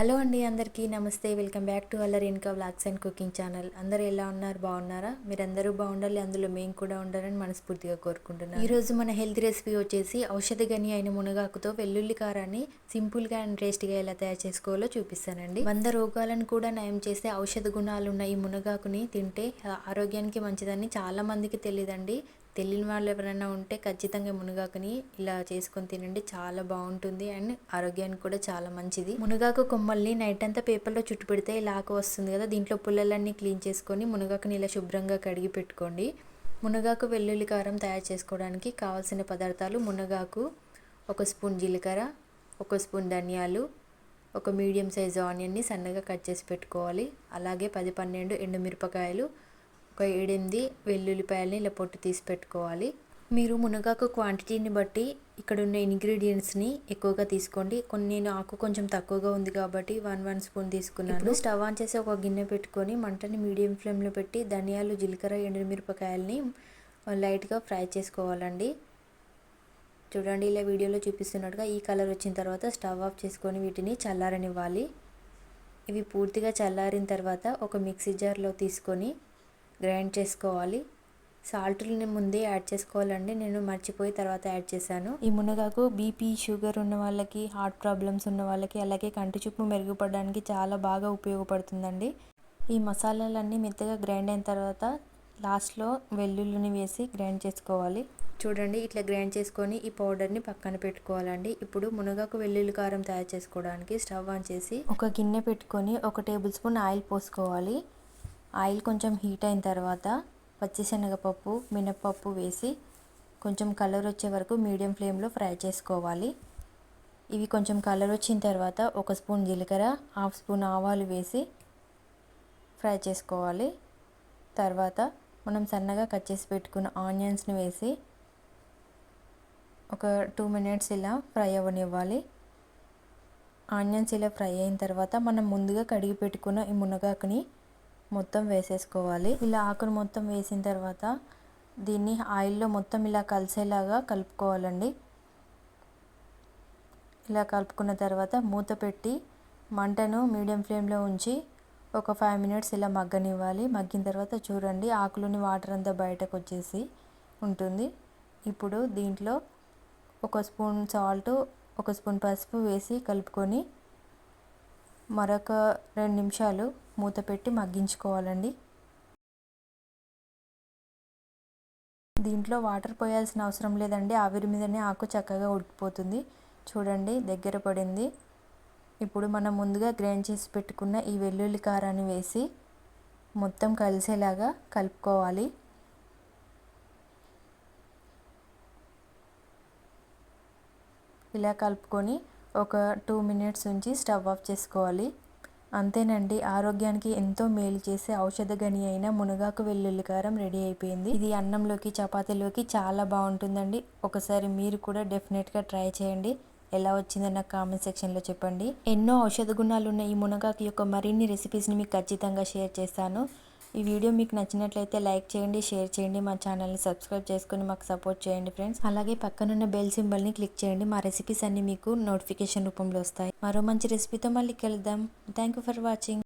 Hello అండి, అందరికీ నమస్తే. వెల్కమ్ బ్యాక్ టు అల్లరి ఇన్కా వ్లాగ్స్ అండ్ కుకింగ్ ఛానల్. అందరూ ఎలా ఉన్నారు? బాగున్నారా? మీరందరూ బాగుండాలి, అందులో మేము కూడా ఉండాలని మనస్ఫూర్తిగా కోరుకుంటున్నాను. ఈరోజు మన హెల్త్ రెసిపీ వచ్చేసి ఔషధ గని అయిన మునగాకుతో వెల్లుల్లి కారాన్ని సింపుల్గా అండ్ టేస్టీగా ఎలా తయారు చేసుకోవాలో చూపిస్తానండి. 100 రోగాలను కూడా నయం చేసే ఔషధ గుణాలున్న ఈ మునగాకుని తింటే ఆరోగ్యానికి మంచిదని చాలా మందికి తెలియదండి. తెలియని వాళ్ళు ఎవరైనా ఉంటే ఖచ్చితంగా మునగాకుని ఇలా చేసుకొని తినండి. చాలా బాగుంటుంది అండ్ ఆరోగ్యానికి కూడా చాలా మంచిది. మునగాకు కొమ్మల్ని నైట్ అంతా పేపర్లో చుట్టు పెడితే ఇలా ఆకు వస్తుంది కదా, దీంట్లో పుల్లలన్నీ క్లీన్ చేసుకొని మునగాకుని ఇలా శుభ్రంగా కడిగి పెట్టుకోండి. మునగాకు వెల్లుల్లి కారం తయారు చేసుకోవడానికి కావాల్సిన పదార్థాలు: మునగాకు, 1 స్పూన్ జీలకర్ర, 1 స్పూన్ ధనియాలు, ఒక మీడియం సైజు ఆనియన్ని సన్నగా కట్ చేసి పెట్టుకోవాలి. అలాగే 10-12 ఎండుమిరపకాయలు, ఒక 7-8 వెల్లుల్లిపాయలని ఇలా పొట్టు తీసి పెట్టుకోవాలి. మీరు మునగాకు క్వాంటిటీని బట్టి ఇక్కడ ఉన్న ఇంగ్రీడియంట్స్ని ఎక్కువగా తీసుకోండి. నేను ఆకు కొంచెం తక్కువగా ఉంది కాబట్టి 1 స్పూన్ తీసుకున్నాను. ఇప్పుడు స్టవ్ ఆన్ చేసి ఒక గిన్నె పెట్టుకొని మంటని మీడియం ఫ్లేమ్లో పెట్టి ధనియాలు, జీలకర్ర, ఎండుమిరపకాయలని లైట్గా ఫ్రై చేసుకోవాలండి. చూడండి, ఇలా వీడియోలో చూపిస్తున్నట్టుగా ఈ కలర్ వచ్చిన తర్వాత స్టవ్ ఆఫ్ చేసుకొని వీటిని చల్లారనివ్వాలి. ఇవి పూర్తిగా చల్లారిన తర్వాత ఒక మిక్సీ జార్లో తీసుకొని గ్రైండ్ చేసుకోవాలి. సాల్ట్ని ముందే యాడ్ చేసుకోవాలండి, నేను మర్చిపోయి తర్వాత యాడ్ చేశాను. ఈ మునగాకు బీపీ, షుగర్ ఉన్న వాళ్ళకి, హార్ట్ ప్రాబ్లమ్స్ ఉన్న వాళ్ళకి, అలాగే కంటి చూపు మెరుగుపడడానికి చాలా బాగా ఉపయోగపడుతుందండి. ఈ మసాలాలన్నీ మెత్తగా గ్రైండ్ అయిన తర్వాత లాస్ట్లో వెల్లుల్లిని వేసి గ్రైండ్ చేసుకోవాలి. చూడండి, ఇట్లా గ్రైండ్ చేసుకొని ఈ పౌడర్ని పక్కన పెట్టుకోవాలండి. ఇప్పుడు మునగాకు వెల్లుల్లి కారం తయారు చేసుకోవడానికి స్టవ్ ఆన్ చేసి ఒక గిన్నె పెట్టుకొని 1 టేబుల్ స్పూన్ ఆయిల్ పోసుకోవాలి. ఆయిల్ కొంచెం హీట్ అయిన తర్వాత పచ్చిశనగపప్పు, మినప్పప్పు వేసి కొంచెం కలర్ వచ్చే వరకు మీడియం ఫ్లేమ్లో ఫ్రై చేసుకోవాలి. ఇవి కొంచెం కలర్ వచ్చిన తర్వాత 1 స్పూన్ జీలకర్ర, 1/2 స్పూన్ ఆవాలు వేసి ఫ్రై చేసుకోవాలి. తర్వాత మనం సన్నగా కట్ చేసి పెట్టుకున్న ఆనియన్స్ని వేసి ఒక 2 మినిట్స్ ఇలా ఫ్రై అవ్వనివ్వాలి. ఆనియన్స్ ఇలా ఫ్రై అయిన తర్వాత మనం ముందుగా కడిగి పెట్టుకున్న ఈ మునగాకుని మొత్తం వేసేసుకోవాలి. ఇలా ఆకును మొత్తం వేసిన తర్వాత దీన్ని ఆయిల్లో మొత్తం ఇలా కలిసేలాగా కలుపుకోవాలండి. ఇలా కలుపుకున్న తర్వాత మూత పెట్టి మంటను మీడియం ఫ్లేమ్లో ఉంచి ఒక 5 మినిట్స్ ఇలా మగ్గనివ్వాలి. మగ్గిన తర్వాత చూడండి, ఆకులోని వాటర్ అంతా బయటకు వచ్చేసి ఉంటుంది. ఇప్పుడు దీంట్లో 1 స్పూన్ సాల్ట్, 1 స్పూన్ పసుపు వేసి కలుపుకొని మరొక 2 నిమిషాలు మూత పెట్టి మగ్గించుకోవాలండి. దీంట్లో వాటర్ పోయాల్సిన అవసరం లేదండి, ఆవిరి మీదనే ఆకు చక్కగా ఉడికిపోతుంది. చూడండి, దగ్గర పడింది. ఇప్పుడు మనం ముందుగా గ్రైండ్ చేసి పెట్టుకున్న ఈ వెల్లుల్లి కారాన్ని వేసి మొత్తం కలిసేలాగా కలుపుకోవాలి. ఇలా కలుపుకొని ఒక 2 మినిట్స్ ఉంచి స్టవ్ ఆఫ్ చేసుకోవాలి. అంతేనండి, ఆరోగ్యానికి ఎంతో మేలు చేసే ఔషధ గని అయిన మునగాకు వెల్లుల్లి కారం రెడీ అయిపోయింది. ఇది అన్నంలోకి, చపాతీలోకి చాలా బాగుంటుందండి. ఒకసారి మీరు కూడా డెఫినెట్గా ట్రై చేయండి. ఎలా వచ్చిందో నాకు కామెంట్ సెక్షన్లో చెప్పండి. ఎన్నో ఔషధ గుణాలు ఉన్న ఈ మునగాకు యొక్క మరిన్ని రెసిపీస్ని మీకు ఖచ్చితంగా షేర్ చేస్తాను. ఈ వీడియో మీకు నచ్చినట్లయితే లైక్ చేయండి, షేర్ చేయండి, మా ఛానల్ని సబ్స్క్రైబ్ చేసుకొని మాకు సపోర్ట్ చేయండి ఫ్రెండ్స్. అలాగే పక్కనున్న బెల్ సింబల్ని క్లిక్ చేయండి. మా రెసిపీస్ అన్ని మీకు నోటిఫికేషన్ రూపంలో వస్తాయి. మరో మంచి రెసిపీతో మళ్ళీ కలుద్దాం. Thank you for watching.